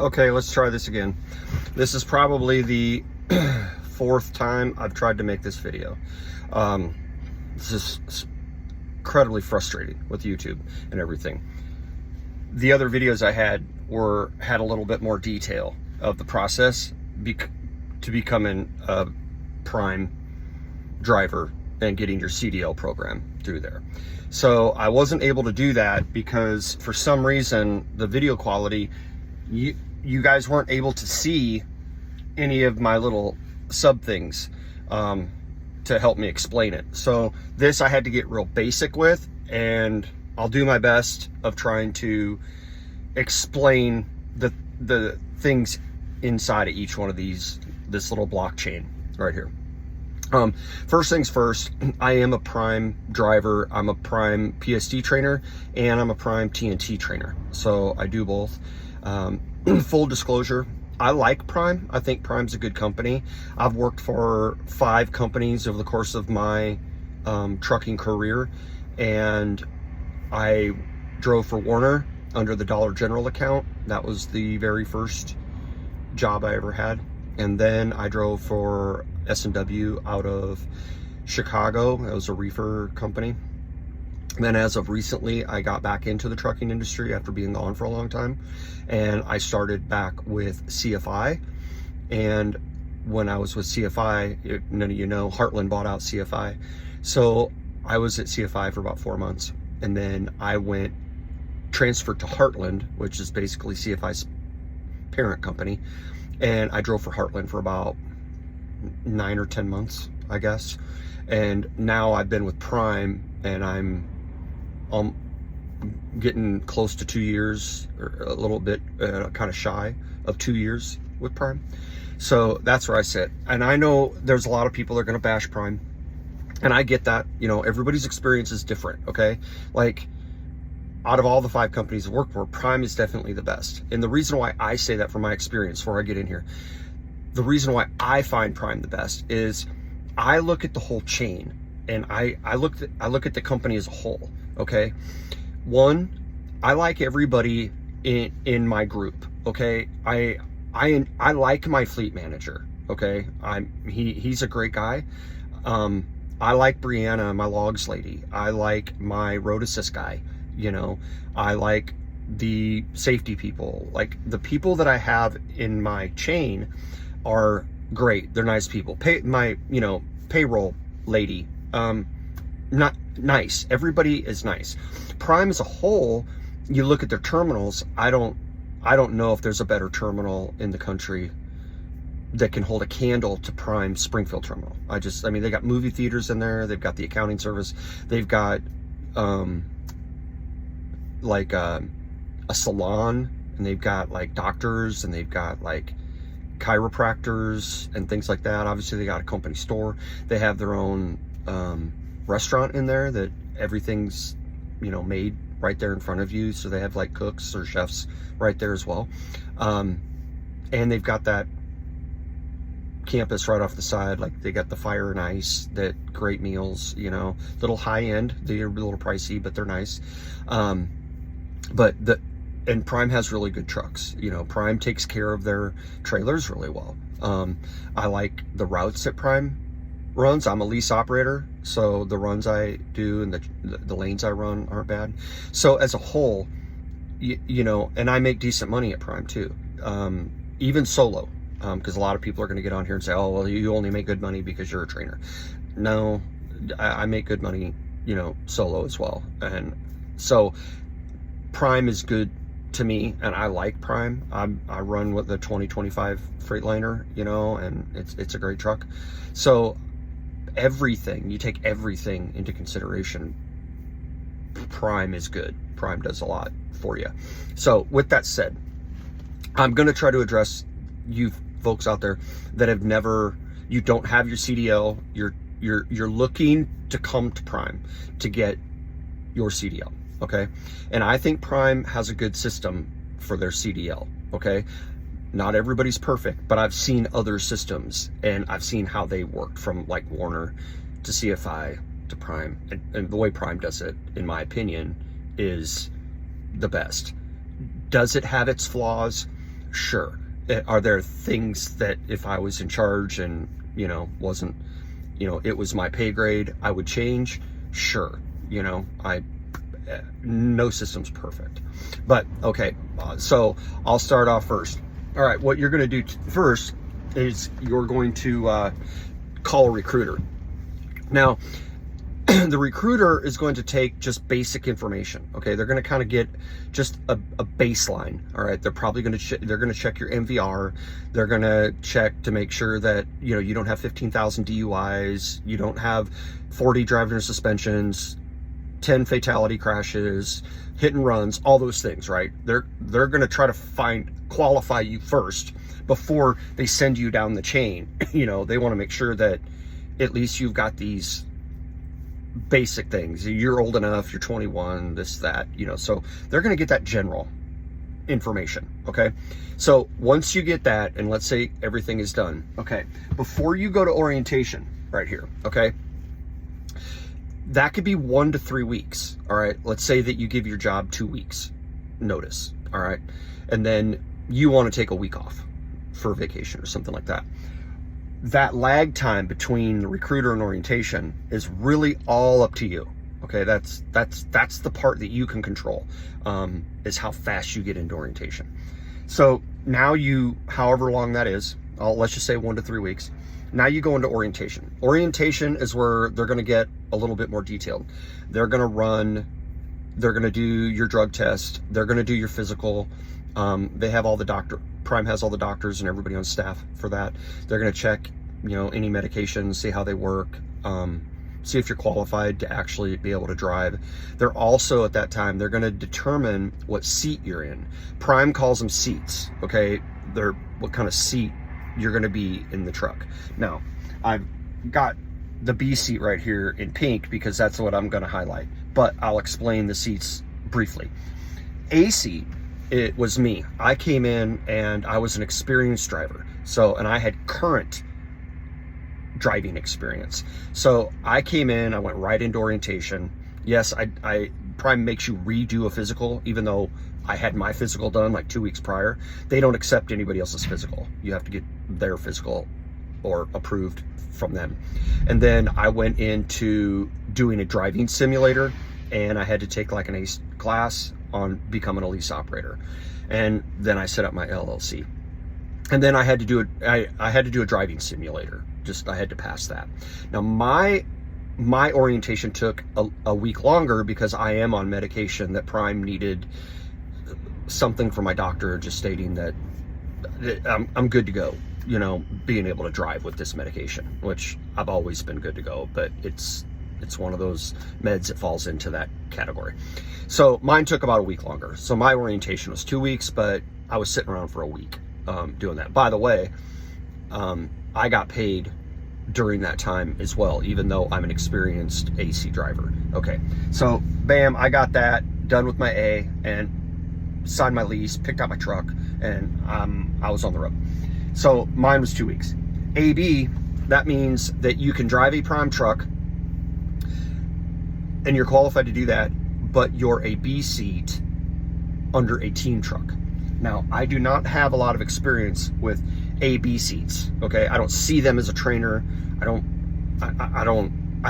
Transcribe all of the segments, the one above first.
Okay, let's try this again. This is probably the fourth time I've tried to make this video. This is incredibly frustrating with YouTube and everything. The other videos I had had a little bit more detail of the process to becoming a Prime driver and getting your CDL program through there. So I wasn't able to do that because for some reason the video quality, you guys weren't able to see any of my little sub things to help me explain it. So this I had to get real basic with, and I'll do my best of trying to explain the things inside of each one of this little blockchain right here. First things first, I am a Prime driver. I'm a Prime PSD trainer, and I'm a Prime TNT trainer. So I do both. Full disclosure, I like Prime. I think Prime's a good company. I've worked for 5 companies over the course of my trucking career, and I drove for Warner under the Dollar General account. That was the very first job I ever had. And then I drove for S&W out of Chicago. It was a reefer company. And then as of recently, I got back into the trucking industry after being gone for a long time. And I started back with CFI. And when I was with CFI, none of you know, Heartland bought out CFI. So I was at CFI for about 4 months. And then I transferred to Heartland, which is basically CFI's parent company. And I drove for Heartland for about 9 or 10 months, I guess. And now I've been with Prime, and I'm getting close to 2 years, or a little bit kind of shy of 2 years with Prime. So that's where I sit. And I know there's a lot of people that are going to bash Prime, and I get that. You know, everybody's experience is different, okay? Like, out of all the 5 companies I work for, Prime is definitely the best. And the reason why I say that from my experience, before I get in here, the reason why I find Prime the best is I look at the whole chain, and I look at the company as a whole. Okay, one, I like everybody in my group. Okay, I like my fleet manager. Okay, he's a great guy. I like Brianna, my logs lady. I like my road assist guy. You know, I like the safety people. Like, the people that I have in my chain are great. They're nice people. My payroll lady, not nice. Everybody is nice. Prime as a whole, you look at their terminals, I don't know if there's a better terminal in the country that can hold a candle to Prime Springfield terminal. I mean, they got movie theaters in there, they've got the accounting service, they've got like a salon, and they've got like doctors, and they've got like chiropractors and things like that. Obviously they got a company store. They have their own restaurant in there that everything's, you know, made right there in front of you. So they have like cooks or chefs right there as well. And they've got that campus right off the side. Like, they got the fire and ice, that great meals, you know, little high end. They're a little pricey, but they're nice. And Prime has really good trucks. You know, Prime takes care of their trailers really well. I like the routes that Prime runs. I'm a lease operator, so the runs I do and the lanes I run aren't bad. So as a whole, you know, and I make decent money at Prime too, even solo, because a lot of people are going to get on here and say, oh, well, you only make good money because you're a trainer. No, I make good money, you know, solo as well. And so Prime is good to me, and I like Prime. I run with the 2025 Freightliner, you know, and it's a great truck. So you take everything into consideration, Prime is good. Prime does a lot for you. So with that said, I'm going to try to address you folks out there that you don't have your CDL, you're looking to come to Prime to get your CDL. Okay, and I think Prime has a good system for their CDL. Okay, not everybody's perfect, but I've seen other systems, and I've seen how they worked, from like Warner to CFI to Prime, and the way Prime does it, in my opinion, is the best. Does it have its flaws? Sure. Are there things that if I was in charge and, you know, wasn't, you know, it was my pay grade, I would change? Sure. You know, no system's perfect. But okay, so I'll start off first. All right, what you're going to do first is you're going to call a recruiter. Now, the recruiter is going to take just basic information. Okay, they're going to kind of get just a baseline. All right, they're probably going to they're going to check your MVR. They're going to check to make sure that, you know, you don't have 15,000 DUIs, you don't have 40 driver suspensions, 10 fatality crashes, hit and runs, all those things, right? They're going to try to qualify you first before they send you down the chain. You know, they want to make sure that at least you've got these basic things. You're old enough, you're 21, this, that, you know, so they're going to get that general information. Okay. So once you get that, and let's say everything is done. Okay. Before you go to orientation right here. Okay. That could be 1 to 3 weeks. All right. Let's say that you give your job 2 weeks notice. All right. And then you want to take a week off for vacation or something like that. That lag time between the recruiter and orientation is really all up to you. Okay, that's the part that you can control, is how fast you get into orientation. So now however long that is, let's just say 1 to 3 weeks. Now you go into orientation. Orientation is where they're going to get a little bit more detailed. They're going to do your drug test. They're going to do your physical. They have Prime has all the doctors and everybody on staff for that. They're going to check, you know, any medications, see how they work, see if you're qualified to actually be able to drive. They're also, at that time, they're going to determine what seat you're in. Prime calls them seats, okay? They're what kind of seat you're going to be in the truck. Now, I've got the B seat right here in pink because that's what I'm going to highlight, but I'll explain the seats briefly. A seat, it was me. I came in and I was an experienced driver. And I had current driving experience. So I came in, I went right into orientation. Yes, I Prime makes you redo a physical, even though I had my physical done like 2 weeks prior. They don't accept anybody else's physical. You have to get their physical or approved from them. And then I went into doing a driving simulator, and I had to take like an ACE class on becoming a lease operator. And then I set up my LLC. And then I had to do a driving simulator. I had to pass that. Now my orientation took a week longer because I am on medication that Prime needed something from my doctor just stating that I'm good to go, you know, being able to drive with this medication, which I've always been good to go, but it's one of those meds that falls into that category. So mine took about a week longer. So my orientation was 2 weeks, but I was sitting around for a week doing that. By the way, I got paid during that time as well, even though I'm an experienced AC driver. Okay, so bam, I got that done with my A and signed my lease, picked out my truck, and I was on the road. So mine was 2 weeks. AB, that means that you can drive a Prime truck and you're qualified to do that, but you're a B seat under a team truck. Now, I do not have a lot of experience with AB seats, okay? I don't see them as a trainer. I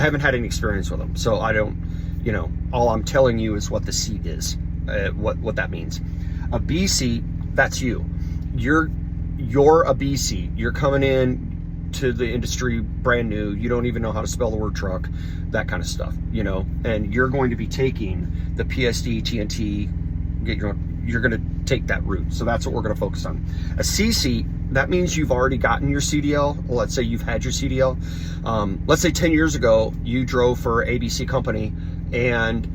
haven't had any experience with them. So I don't, you know, all I'm telling you is what the seat is, what that means. A B seat, that's you. You're a B seat. You're coming in to the industry brand new. You don't even know how to spell the word truck, that kind of stuff, you know, and you're going to be taking the PSD, TNT, you're going to take that route. So that's what we're going to focus on. A C seat, that means you've already gotten your CDL. Well, let's say you've had your CDL. Let's say 10 years ago, you drove for ABC Company and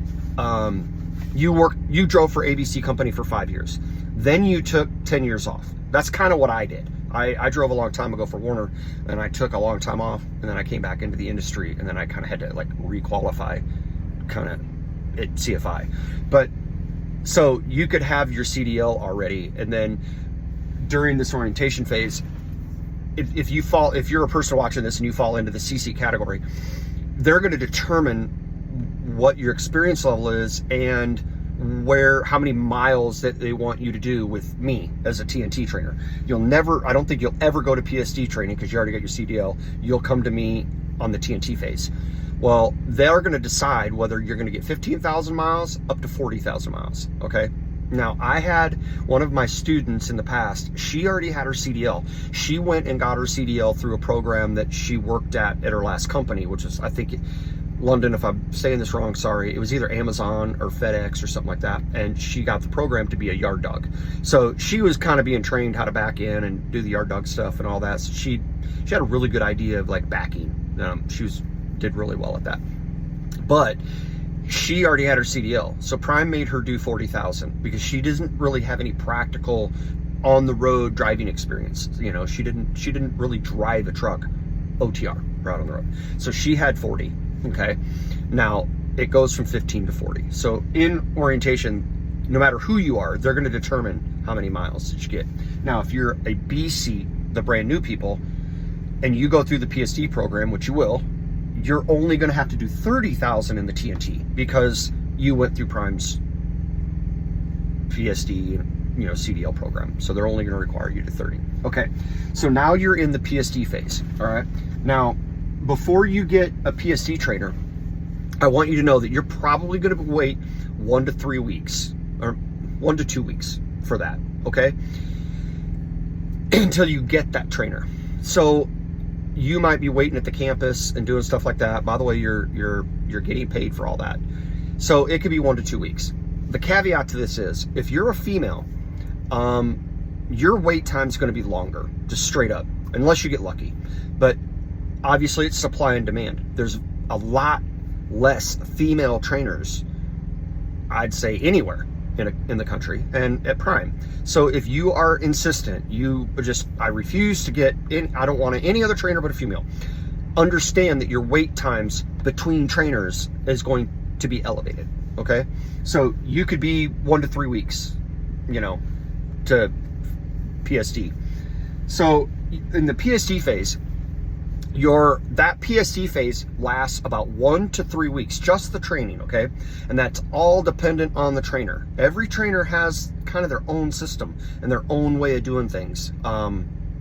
you drove for ABC Company for 5 years. Then you took 10 years off. That's kind of what I did. I drove a long time ago for Warner, and I took a long time off, and then I came back into the industry, and then I kind of had to like requalify kind of at CFI. But so you could have your CDL already, and then during this orientation phase, if you're a person watching this and you fall into the CC category, they're going to determine what your experience level is and how many miles that they want you to do with me as a TNT trainer. I don't think you'll ever go to PSD training because you already got your CDL. You'll come to me on the TNT phase. Well, they're going to decide whether you're going to get 15,000 miles up to 40,000 miles, okay? Now, I had one of my students in the past, she already had her CDL. She went and got her CDL through a program that she worked at her last company, which is, I think, London, if I'm saying this wrong, sorry. It was either Amazon or FedEx or something like that. And she got the program to be a yard dog. So she was kind of being trained how to back in and do the yard dog stuff and all that. So she had a really good idea of like backing. Did really well at that. But she already had her CDL. So Prime made her do 40,000 because she doesn't really have any practical on the road driving experience. You know, she didn't really drive a truck OTR right on the road. So she had 40. Okay, now it goes from 15 to 40. So in orientation, no matter who you are, they're going to determine how many miles that you get. Now, if you're a B seat, the brand new people, and you go through the PSD program, which you will, you're only going to have to do 30,000 in the TNT because you went through Prime's PSD, CDL program. So they're only going to require you to 30. Okay, so now you're in the PSD phase. All right, now, before you get a PSD trainer, I want you to know that you're probably going to wait 1 to 3 weeks or 1 to 2 weeks for that, okay? Until you get that trainer. So you might be waiting at the campus and doing stuff like that. By the way, you're getting paid for all that. So it could be 1 to 2 weeks. The caveat to this is, if you're a female, your wait time is going to be longer, just straight up, unless you get lucky. But obviously, it's supply and demand. There's a lot less female trainers, I'd say, anywhere in the country and at Prime. So if you are insistent, I refuse to get in, I don't want any other trainer but a female. Understand that your wait times between trainers is going to be elevated, okay? So you could be 1 to 3 weeks, to PSD. So in the PSD phase, that PSD phase lasts about 1 to 3 weeks, just the training, okay? And that's all dependent on the trainer. Every trainer has kind of their own system and their own way of doing things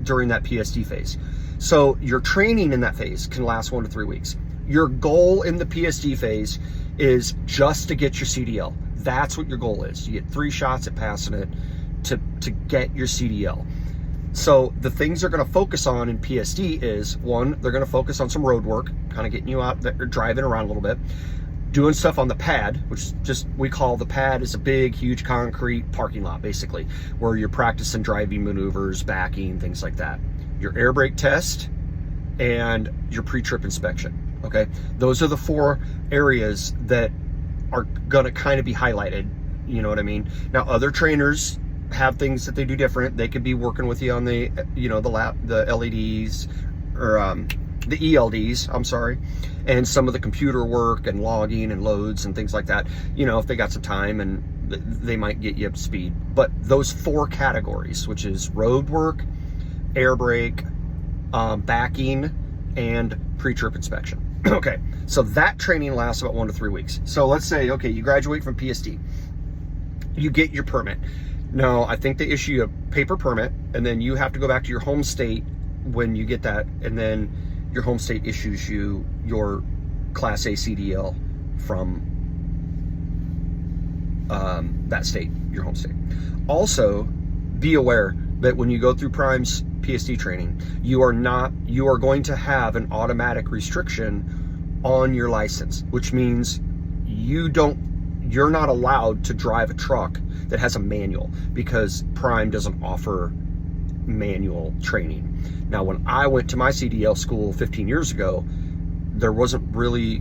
during that PSD phase. So your training in that phase can last 1 to 3 weeks. Your goal in the PSD phase is just to get your CDL. That's what your goal is. You get 3 shots at passing it to get your CDL. So the things they're going to focus on in PSD is, 1, they're going to focus on some road work, kind of getting you out there, driving around a little bit, doing stuff on the pad, which we call the pad is a big, huge concrete parking lot, basically, where you're practicing driving maneuvers, backing, things like that. Your air brake test and your pre-trip inspection, okay? Those are the 4 areas that are going to kind of be highlighted, you know what I mean? Now, other trainers have things that they do different. They could be working with you on the the LEDs or the ELDs, I'm sorry, and some of the computer work and logging and loads and things like that. If they got some time, and they might get you up to speed. But those 4 categories, which is road work, air brake, backing, and pre-trip inspection. Okay, so that training lasts about 1 to 3 weeks. So let's say, okay, you graduate from PSD, you get your permit. No, I think they issue a paper permit, and then you have to go back to your home state when you get that, and then your home state issues you your Class A CDL from that state, your home state. Also, be aware that when you go through Prime's PSD training, you are going to have an automatic restriction on your license, which means you're not allowed to drive a truck that has a manual, because Prime doesn't offer manual training. Now, when I went to my CDL school 15 years ago, there wasn't really,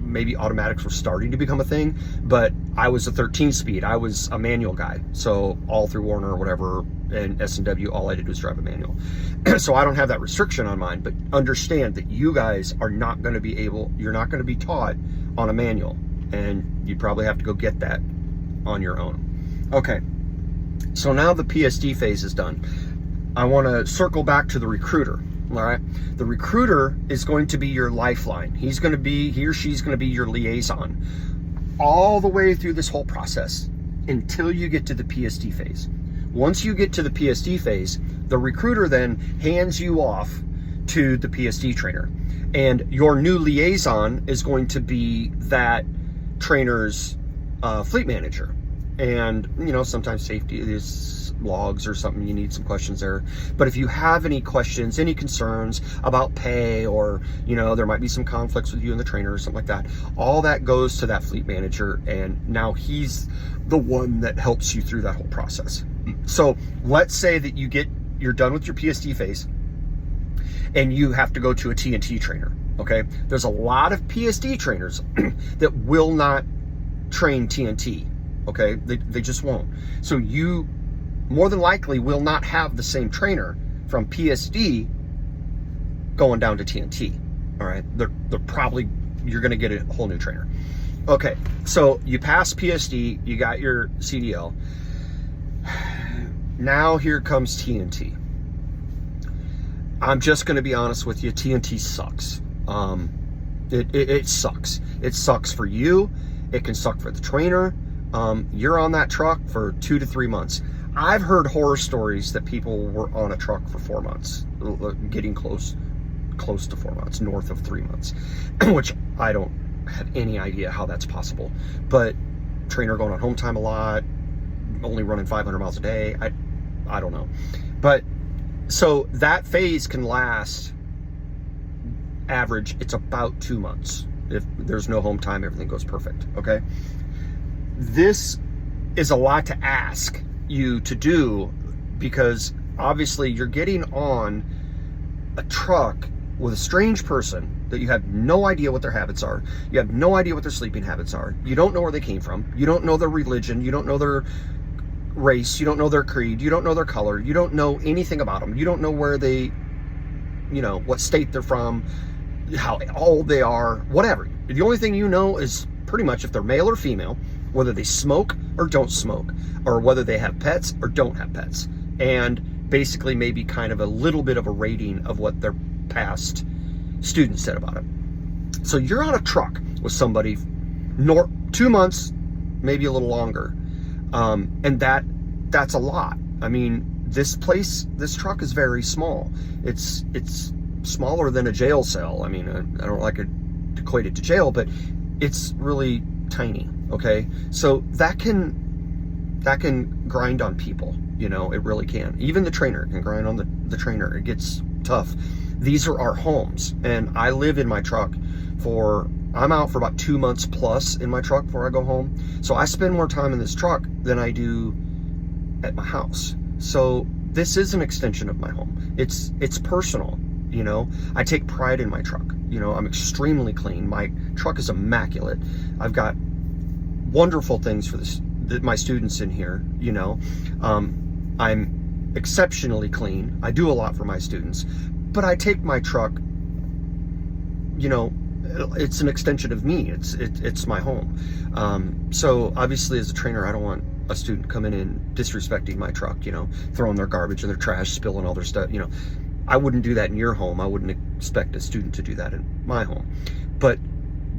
maybe automatics were starting to become a thing, but I was a 13 speed. I was a manual guy. So all through Warner or whatever and S&W, all I did was drive a manual. So I don't have that restriction on mine, but understand that you guys are not going to be you're not going to be taught on a manual, and you'd probably have to go get that on your own. Okay, so now the PSD phase is done. I want to circle back to the recruiter. All right, the recruiter is going to be your lifeline. He or she's going to be your liaison. all the way through this whole process until you get to the PSD phase. Once you get to the PSD phase, the recruiter then hands you off to the PSD trainer. And your new liaison is going to be that trainer's fleet manager. And, you know, sometimes safety is logs or something, you need some questions there. But if you have any questions, any concerns about pay, or, you know, there might be some conflicts with you and the trainer or something like that, all that goes to that fleet manager, and now he's the one that helps you through that whole process. So let's say that you're done with your PSD phase and you have to go to a TNT trainer, okay? There's a lot of PSD trainers that will not train TNT, okay? They just won't. So you more than likely will not have the same trainer from PSD going down to TNT, all right? You're gonna get a whole new trainer. Okay, so you pass PSD, you got your CDL. Now here comes TNT. I'm just gonna be honest with you, TNT sucks. It sucks. It sucks for you. It can suck for the trainer. You're on that truck for 2 to 3 months. I've heard horror stories that people were on a truck for 4 months, getting close to 4 months, north of 3 months, which I don't have any idea how that's possible. But trainer going on home time a lot, only running 500 miles a day. I don't know. But so that phase can last, average, it's about 2 months. If there's no home time, everything goes perfect, okay? This is a lot to ask you to do, because obviously you're getting on a truck with a strange person that you have no idea what their habits are. You have no idea what their sleeping habits are. You don't know where they came from. You don't know their religion. You don't know their race. You don't know their creed. You don't know their color. You don't know anything about them. You don't know where they, you know, what state they're from, how old they are, whatever. The only thing you know is pretty much if they're male or female, whether they smoke or don't smoke, or whether they have pets or don't have pets, and basically maybe kind of a little bit of a rating of what their past students said about it. So you're on a truck with somebody 2 months, maybe a little longer, and that's a lot. I mean, this truck is very small. It's smaller than a jail cell. I mean, I don't like to equate it to jail, but it's really tiny, okay? So that can grind on people, you know, it really can. Even the trainer can grind on the trainer. It gets tough. These are our homes, and I live in my truck I'm out for about 2 months plus in my truck before I go home. So I spend more time in this truck than I do at my house. So this is an extension of my home. It's personal, you know. I take pride in my truck. You know, I'm extremely clean. My truck is immaculate. I've got wonderful things for my students in here, you know. I'm exceptionally clean. I do a lot for my students, but I take my truck, you know, it's an extension of me. It's my home. So obviously as a trainer, I don't want a student coming in disrespecting my truck, you know, throwing their garbage and their trash, spilling all their stuff, you know. I wouldn't do that in your home. I wouldn't expect a student to do that in my home. But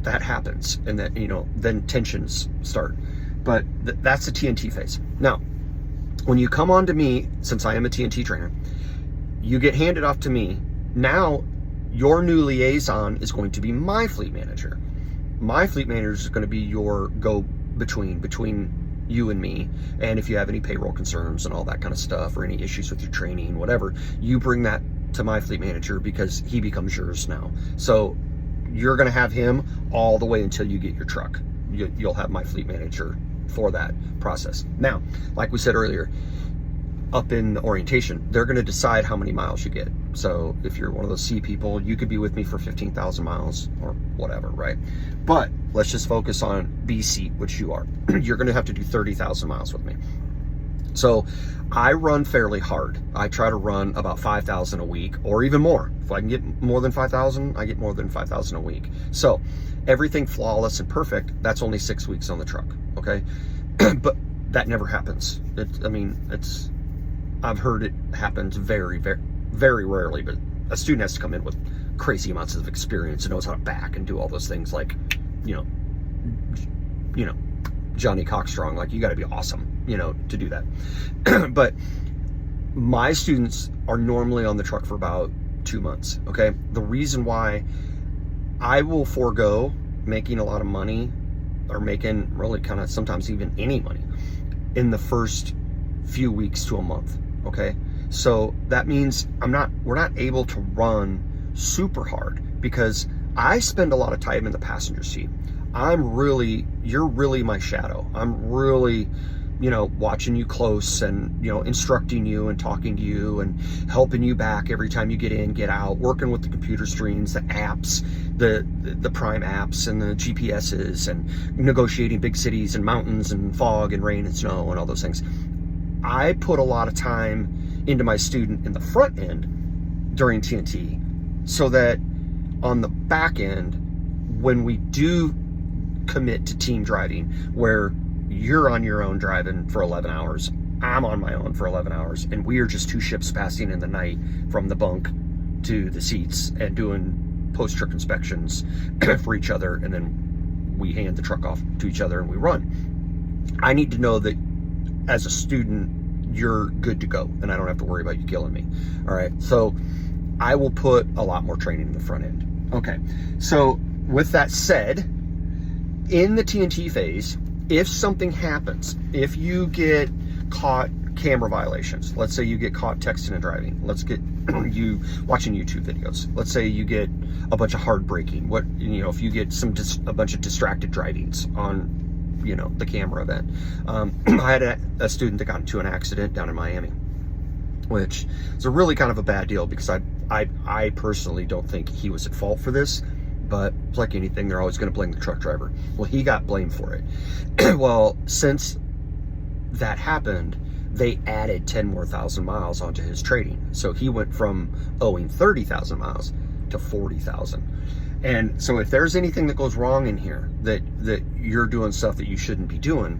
that happens, and that, you know, then tensions start. But that's the TNT phase. Now, when you come on to me, since I am a TNT trainer, you get handed off to me. Now, your new liaison is going to be my fleet manager. My fleet manager is going to be your go-between you and me. And if you have any payroll concerns and all that kind of stuff, or any issues with your training, whatever, you bring that to my fleet manager, because he becomes yours now. So you're going to have him all the way until you get your truck. You'll have my fleet manager for that process. Now, like we said earlier, up in the orientation, they're going to decide how many miles you get. So if you're one of those C people, you could be with me for 15,000 miles or whatever, right? But let's just focus on B seat, which you are. You're going to have to do 30,000 miles with me. So I run fairly hard. I try to run about 5,000 a week, or even more. If I can get more than 5,000, I get more than 5,000 a week. So everything flawless and perfect, that's only 6 weeks on the truck, okay? But that never happens. I've heard it happens very, very, very rarely, but a student has to come in with crazy amounts of experience and knows how to back and do all those things, like, you know, you know, Johnny Cockstrong. Like, you got to be awesome, you know, to do that. But my students are normally on the truck for about 2 months, okay? The reason why I will forego making a lot of money, or making really kind of sometimes even any money, in the first few weeks to a month, okay? So that means we're not able to run super hard, because I spend a lot of time in the passenger seat. You're really my shadow. I'm really, you know, watching you close, and, you know, instructing you and talking to you and helping you back every time you get in, get out, working with the computer screens, the apps, the Prime apps and the GPSs, and negotiating big cities and mountains and fog and rain and snow and all those things. I put a lot of time into my student in the front end during TNT, so that on the back end, when we do commit to team driving, where you're on your own driving for 11 hours, I'm on my own for 11 hours, and we are just two ships passing in the night from the bunk to the seats and doing post-trip inspections for each other, and then we hand the truck off to each other and we run. I need to know that as a student, you're good to go, and I don't have to worry about you killing me. All right, so I will put a lot more training in the front end. Okay, so with that said, in the TNT phase, if something happens, if you get caught camera violations, let's say you get caught texting and driving, let's get you watching YouTube videos, let's say you get a bunch of hard braking, if you get a bunch of distracted drivings on, you know, the camera event. I had a student that got into an accident down in Miami, which is a really kind of a bad deal, because I personally don't think he was at fault for this, but it's like anything, they're always going to blame the truck driver. Well, he got blamed for it. Well, since that happened, they added 10,000 more miles onto his trading. So he went from owing 30,000 miles to 40,000. And so if there's anything that goes wrong in here, that you're doing stuff that you shouldn't be doing,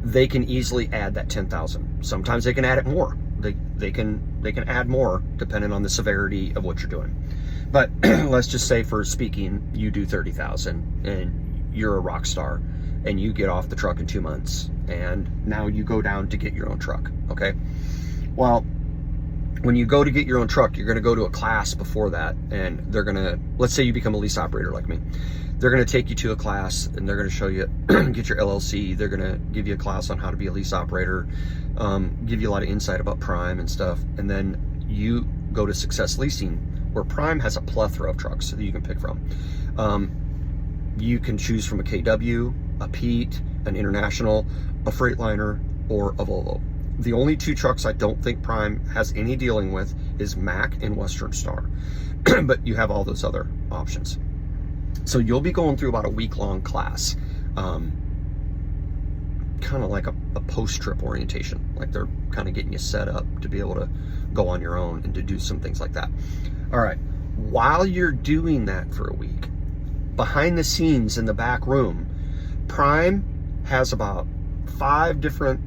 they can easily add that 10,000. Sometimes they can add it more. They can add more depending on the severity of what you're doing. But let's just say, for speaking, you do 30,000 and you're a rock star, and you get off the truck in 2 months, and now you go down to get your own truck, okay? Well, when you go to get your own truck, you're gonna go to a class before that, and they're gonna, let's say you become a lease operator like me, they're gonna take you to a class, and they're gonna show you, get your LLC, they're gonna give you a class on how to be a lease operator, give you a lot of insight about Prime and stuff, and then you go to Success Leasing, where Prime has a plethora of trucks that you can pick from. You can choose from a KW, a Pete, an International, a Freightliner, or a Volvo. The only two trucks I don't think Prime has any dealing with is Mack and Western Star. But you have all those other options. So you'll be going through about a week-long class, kind of like a post-trip orientation. Like, they're kind of getting you set up to be able to go on your own and to do some things like that. All right, while you're doing that for a week, behind the scenes in the back room, Prime has about 5 different,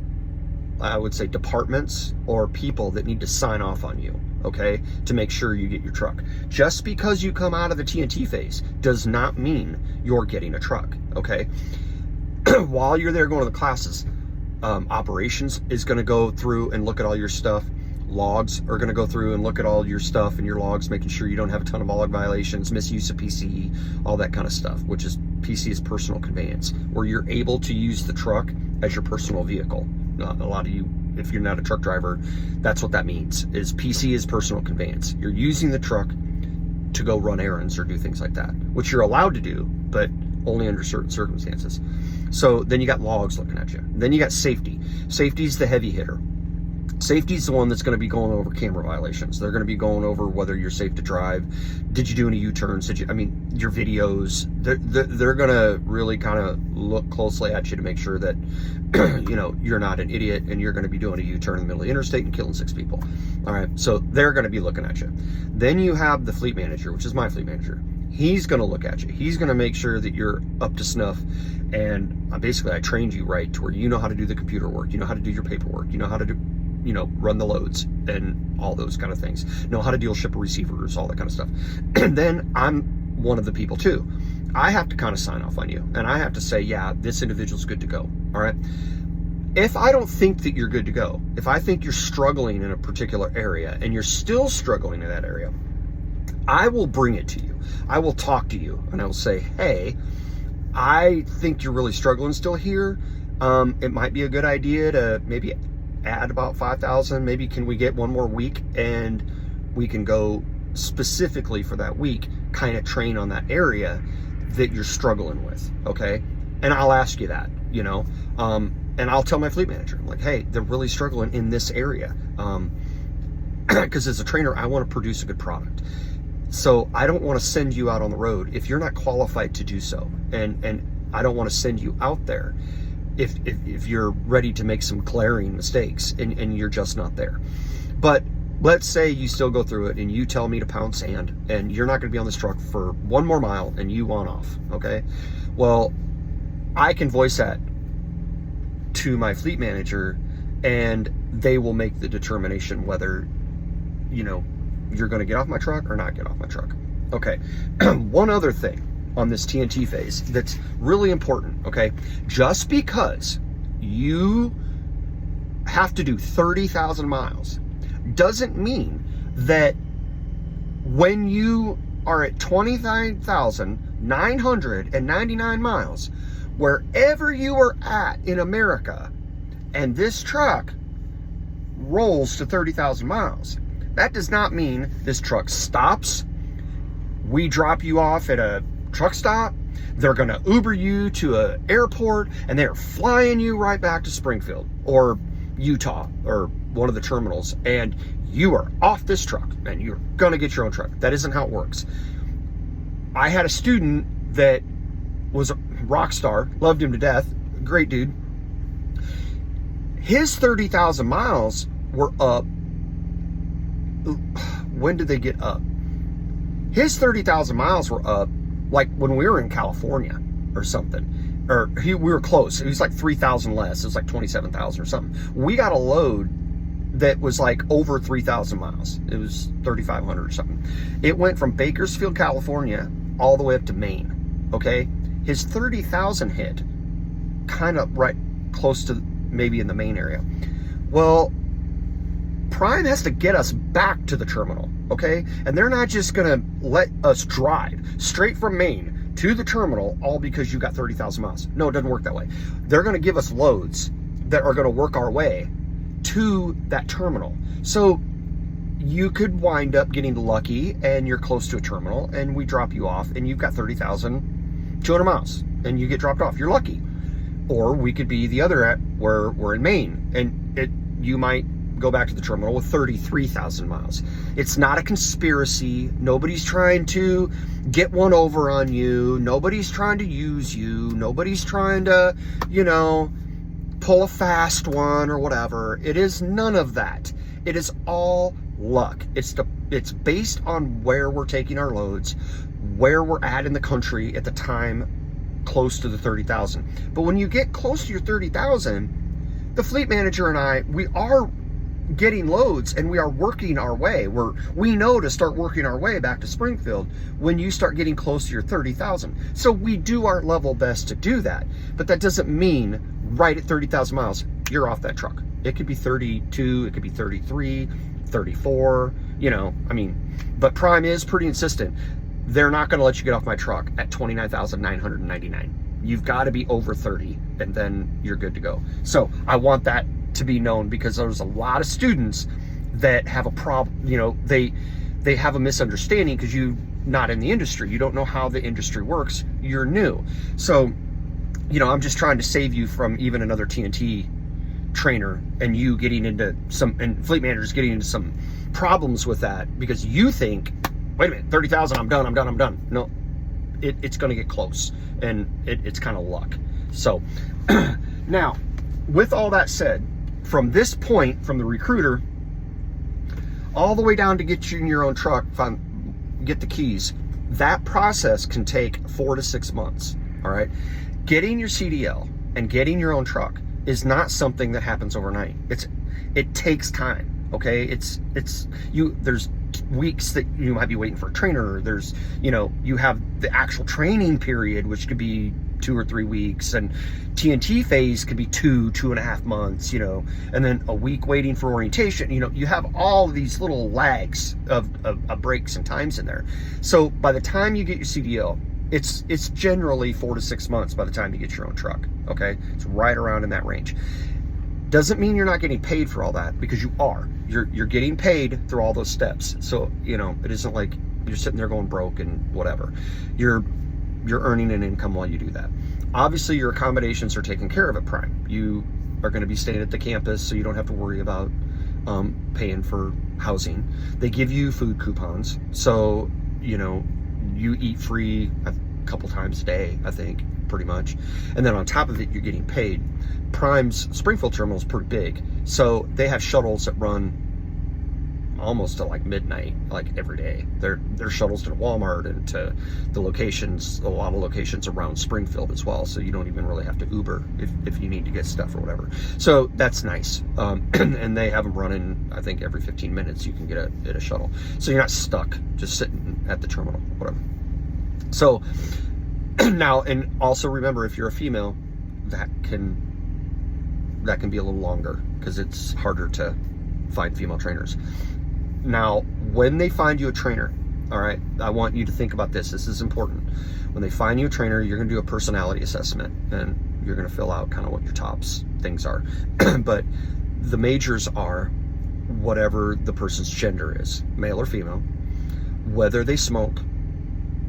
I would say, departments or people that need to sign off on you, okay, to make sure you get your truck. Just because you come out of the TNT phase does not mean you're getting a truck, okay? While you're there going to the classes, operations is going to go through and look at all your stuff. Logs are going to go through and look at all your stuff and your logs, making sure you don't have a ton of log violations, misuse of PC, all that kind of stuff, which is, PC is personal conveyance, where you're able to use the truck as your personal vehicle. A lot of you, if you're not a truck driver, that's what that means, is PC is personal conveyance. You're using the truck to go run errands or do things like that, which you're allowed to do, but only under certain circumstances. So then you got logs looking at you. Then you got safety. Safety's the heavy hitter. Safety's the one that's going to be going over camera violations. They're going to be going over whether you're safe to drive. Did you do any U-turns? Your videos. They're going to really kind of look closely at you to make sure that, you know, you're not an idiot and you're going to be doing a U-turn in the middle of the interstate and killing 6 people. All right, so they're going to be looking at you. Then you have the fleet manager, which is my fleet manager. He's going to look at you. He's going to make sure that you're up to snuff. And basically, I trained you right to where you know how to do the computer work. You know how to do your paperwork. You know how to do, run the loads and all those kind of things. Know how to deal shipper receivers, all that kind of stuff. And then I'm one of the people too. I have to kind of sign off on you, and I have to say, yeah, this individual's good to go. All right. If I don't think that you're good to go, if I think you're struggling in a particular area and you're still struggling in that area, I will bring it to you. I will talk to you and I will say, hey, I think you're really struggling still here. It might be a good idea to maybe add about 5,000. Maybe can we get one more week and we can go specifically for that week, kind of train on that area that you're struggling with. Okay. And I'll ask you that, you know, and I'll tell my fleet manager, I'm like, hey, they're really struggling in this area. Because as a trainer, I want to produce a good product. So I don't want to send you out on the road if you're not qualified to do so. And I don't want to send you out there if you're ready to make some glaring mistakes and you're just not there. But let's say you still go through it and you tell me to pound sand and you're not going to be on this truck for one more mile and you want off. Okay. Well, I can voice that to my fleet manager and they will make the determination whether, you know, you're going to get off my truck or not get off my truck. Okay. One other thing on this TNT phase that's really important. Okay. Just because you have to do 30,000 miles doesn't mean that when you are at 29,999 miles, wherever you are at in America, and this truck rolls to 30,000 miles, that does not mean this truck stops. We drop you off at a truck stop. They're going to Uber you to an airport and they're flying you right back to Springfield or Utah or one of the terminals, and you are off this truck and you're going to get your own truck. That isn't how it works. I had a student that was a rock star, loved him to death, great dude. His 30,000 miles were up. When did they get up? His 30,000 miles were up like when we were in California or something, or we were close. It was like 3,000 less. It was like 27,000 or something. We got a load that was like over 3,000 miles. It was 3,500 or something. It went from Bakersfield, California, all the way up to Maine. Okay. His 30,000 hit kind of right close to maybe in the Maine area. Well, Prime has to get us back to the terminal, okay? And they're not just gonna let us drive straight from Maine to the terminal all because you got 30,000 miles. No, it doesn't work that way. They're gonna give us loads that are gonna work our way to that terminal. So you could wind up getting lucky and you're close to a terminal and we drop you off and you've got 30,200 miles and you get dropped off. You're lucky. Or we could be the other at where we're in Maine and you might go back to the terminal with 33,000 miles. It's not a conspiracy. Nobody's trying to get one over on you. Nobody's trying to use you. Nobody's trying to, you know, pull a fast one or whatever. It is none of that. It is all luck. It's based on where we're taking our loads, where we're at in the country at the time close to the 30,000. But when you get close to your 30,000, the fleet manager and I, we are getting loads and we are working our way. We know to start working our way back to Springfield when you start getting close to your 30,000. So we do our level best to do that. But that doesn't mean right at 30,000 miles, you're off that truck. It could be 32, it could be 33, 34, you know, I mean, but Prime is pretty insistent. They're not going to let you get off my truck at 29,999. You've got to be over 30 and then you're good to go. So I want that to be known because there's a lot of students that have a problem, you know, they have a misunderstanding because you're not in the industry. You don't know how the industry works. You're new. So, you know, I'm just trying to save you from even another TNT trainer and you getting into and fleet managers getting into some problems with that because you think, wait a minute, 30,000, I'm done. No, it's going to get close and it's kind of luck. So now with all that said, from this point, from the recruiter all the way down to get you in your own truck, get the keys, that process can take 4 to 6 months. All right. Getting your CDL and getting your own truck is not something that happens overnight. It takes time. Okay. There's weeks that you might be waiting for a trainer. There's, you know, you have the actual training period, which could be 2 or 3 weeks, and TNT phase could be 2.5 months, you know, and then a week waiting for orientation. You know, you have all of these little lags of breaks and times in there. So by the time you get your CDL, it's generally 4 to 6 months by the time you get your own truck. Okay, it's right around in that range. Doesn't mean you're not getting paid for all that, because you are. You're getting paid through all those steps. So, you know, it isn't like you're sitting there going broke and whatever. You're earning an income while you do that. Obviously, your accommodations are taken care of at Prime. You are going to be staying at the campus, so you don't have to worry about paying for housing. They give you food coupons, so, you know, you eat free a couple times a day, I think, pretty much. And then on top of it, you're getting paid. Prime's Springfield terminal is pretty big, so they have shuttles that run almost to like midnight, like every day. They're shuttles to Walmart and to the locations, a lot of locations around Springfield as well, so you don't even really have to Uber if you need to get stuff or whatever. So that's nice. And they have them running, I think every 15 minutes you can get a shuttle, so you're not stuck just sitting at the terminal, whatever. So now, and also remember, if you're a female, that can be a little longer, because it's harder to find female trainers. Now, when they find you a trainer, all right, I want you to think about this. This is important. When they find you a trainer, you're going to do a personality assessment, and you're going to fill out kind of what your tops things are. But the majors are whatever the person's gender is, male or female, whether they smoke,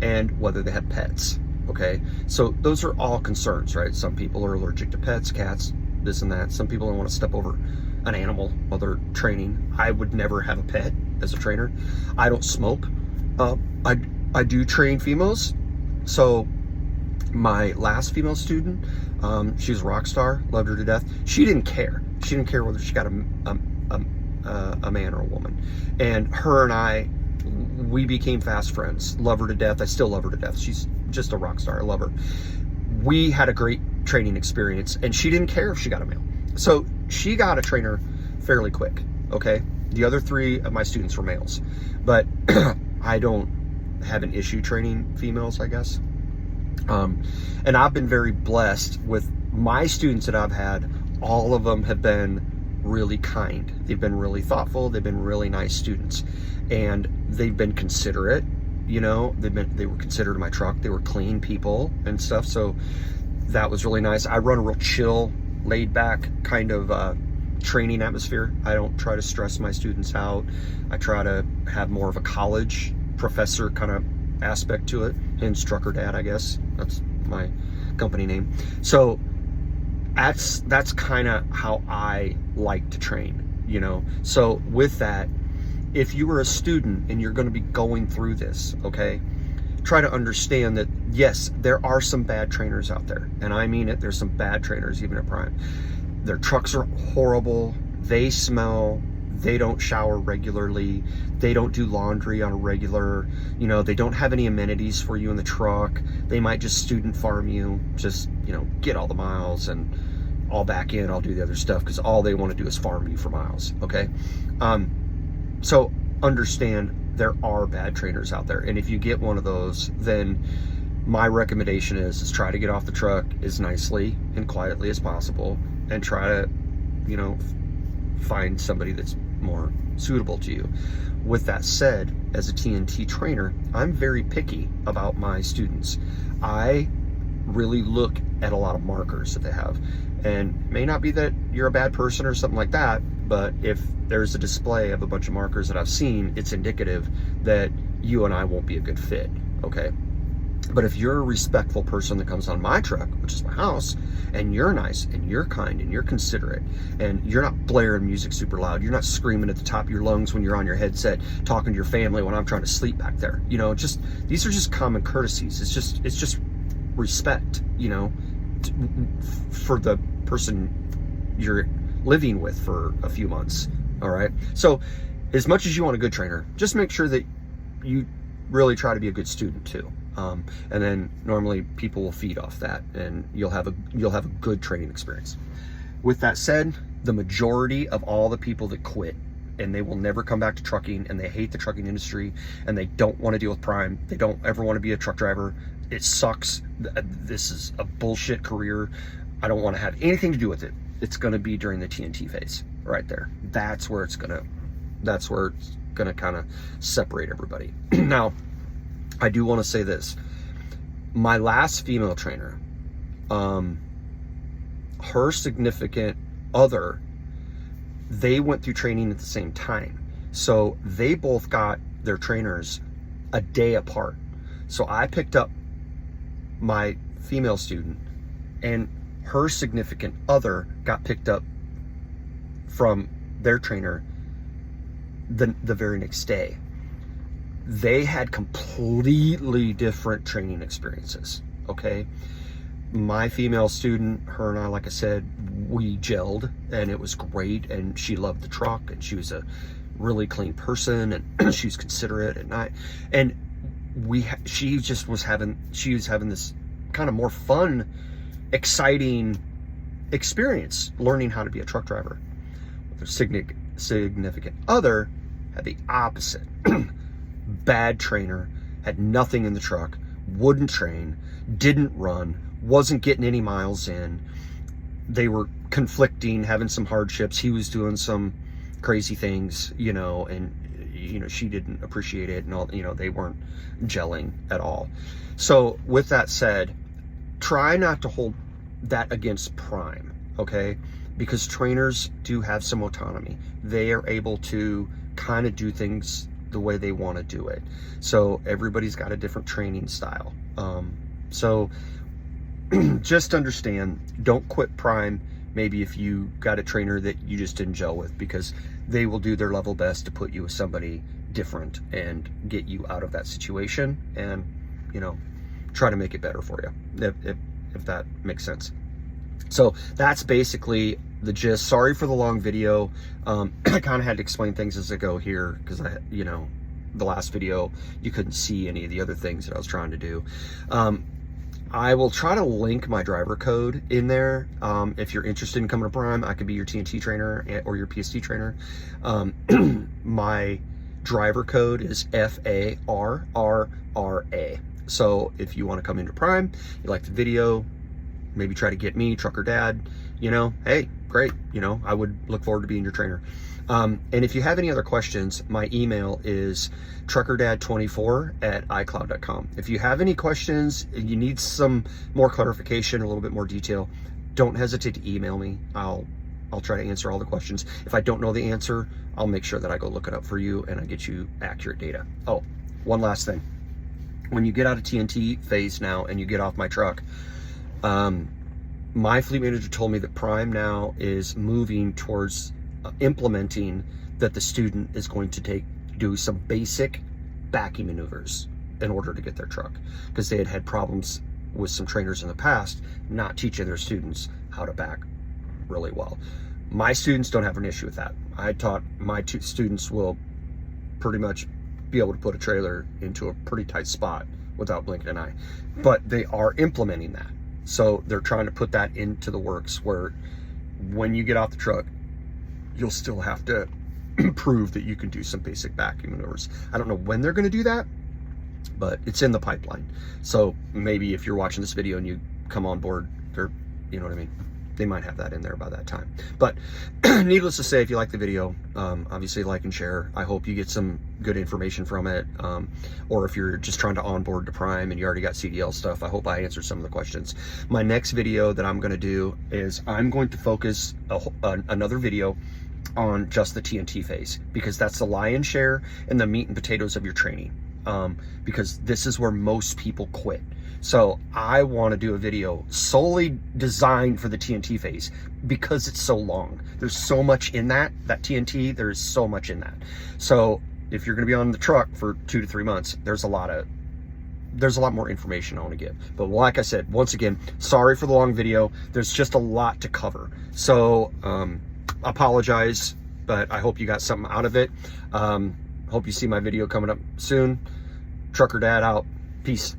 and whether they have pets. Okay, so those are all concerns, right? Some people are allergic to pets, cats, this and that. Some people don't want to step over an animal while they're training. I would never have a pet as a trainer. I don't smoke. I do train females. So my last female student, she was a rock star, loved her to death. She didn't care. She didn't care whether she got a man or a woman. And her and I, we became fast friends. Love her to death. I still love her to death. She's just a rock star. I love her. We had a great training experience, and she didn't care if she got a male. So she got a trainer fairly quick, okay? The other 3 of my students were males, but I don't have an issue training females, I guess. And I've been very blessed with my students that I've had. All of them have been really kind. They've been really thoughtful. They've been really nice students, and they've been considerate. You know, they were considerate in my truck. They were clean people and stuff. So that was really nice. I run a real chill, laid back kind of training atmosphere. I don't try to stress my students out. I try to have more of a college professor kind of aspect to it. Hence Trucker Dad, I guess. That's my company name. So that's kind of how I like to train, you know. So with that, if you were a student and you're going to be going through this, okay, try to understand that, yes, there are some bad trainers out there. And I mean it, there's some bad trainers even at Prime. Their trucks are horrible. They smell. They don't shower regularly. They don't do laundry on a regular, you know, they don't have any amenities for you in the truck. They might just student farm you, just, you know, get all the miles and I'll back in, I'll do the other stuff, because all they want to do is farm you for miles, okay? So understand there are bad trainers out there. And if you get one of those, then my recommendation is try to get off the truck as nicely and quietly as possible, and try to, you know, find somebody that's more suitable to you. With that said, as a TNT trainer, I'm very picky about my students. I really look at a lot of markers that they have. And it may not be that you're a bad person or something like that, but if there's a display of a bunch of markers that I've seen, it's indicative that you and I won't be a good fit, okay? But if you're a respectful person that comes on my truck, which is my house, and you're nice and you're kind and you're considerate and you're not blaring music super loud, you're not screaming at the top of your lungs when you're on your headset talking to your family when I'm trying to sleep back there, you know, just, these are just common courtesies. It's just respect, you know, for the person you're living with for a few months. All right, so as much as you want a good trainer, just make sure that you really try to be a good student too. And then normally people will feed off that, and you'll have a good training experience. With that said, the majority of all the people that quit and they will never come back to trucking, and they hate the trucking industry, and they don't want to deal with prime. They don't ever want to be a truck driver. It sucks. This is a bullshit career. I don't want to have anything to do with it. It's going to be during the TNT phase right there. That's where it's going to kind of separate everybody. Now, I do want to say this. My last female trainer, her significant other, they went through training at the same time. So they both got their trainers a day apart. So I picked up my female student, and her significant other got picked up from their trainer the very next day. They had completely different training experiences, okay? My female student, her and I, like I said, we gelled, and it was great, and she loved the truck, and she was a really clean person, and she was considerate at night, and she was having this kind of more fun, exciting experience learning how to be a truck driver. Their significant other had the opposite. Bad trainer, had nothing in the truck, wouldn't train, didn't run, wasn't getting any miles in. They were conflicting, having some hardships. He was doing some crazy things, and she didn't appreciate it, and all, they weren't gelling at all. So with that said, try not to hold that against prime, okay? Because trainers do have some autonomy. They are able to kind of do things the way they want to do it. So everybody's got a different training style. So just understand, don't quit prime maybe if you got a trainer that you just didn't gel with, because they will do their level best to put you with somebody different and get you out of that situation, and try to make it better for you, if that makes sense. So that's basically the gist. Sorry for the long video. I kind of had to explain things as I go here, because the last video you couldn't see any of the other things that I was trying to do. I will try to link my driver code in there. If you're interested in coming to prime, I could be your TNT trainer or your PST trainer. My driver code is FARRRA. So if you want to come into prime, you like the video, maybe try to get me, Trucker Dad, hey, great. I would look forward to being your trainer. And if you have any other questions, my email is truckerdad24@icloud.com. If you have any questions, you need some more clarification, a little bit more detail, don't hesitate to email me. I'll try to answer all the questions. If I don't know the answer, I'll make sure that I go look it up for you and I get you accurate data. Oh, one last thing. When you get out of TNT phase now and you get off my truck, my fleet manager told me that prime now is moving towards implementing that the student is going to do some basic backing maneuvers in order to get their truck, because they had problems with some trainers in the past not teaching their students how to back really well. My students don't have an issue with that. I taught my two students will pretty much be able to put a trailer into a pretty tight spot without blinking an eye, but they are implementing that. So they're trying to put that into the works, where when you get off the truck, you'll still have to prove that you can do some basic backing maneuvers. I don't know when they're going to do that, but it's in the pipeline. So maybe if you're watching this video and you come on board, you know what I mean? They might have that in there by that time. But needless to say, if you like the video, obviously like and share. I hope you get some good information from it. Or if you're just trying to onboard to prime and you already got CDL stuff, I hope I answered some of the questions. My next video that I'm going to do is I'm going to focus another video on just the TNT phase, because that's the lion's share and the meat and potatoes of your training. Because this is where most people quit. So I want to do a video solely designed for the TNT phase, because it's so long. There's so much in that TNT, there's so much in that. So if you're going to be on the truck for 2 to 3 months, there's a lot more information I want to give. But like I said, once again, sorry for the long video. There's just a lot to cover. So apologize, but I hope you got something out of it. Hope you see my video coming up soon. Trucker Dad out. Peace.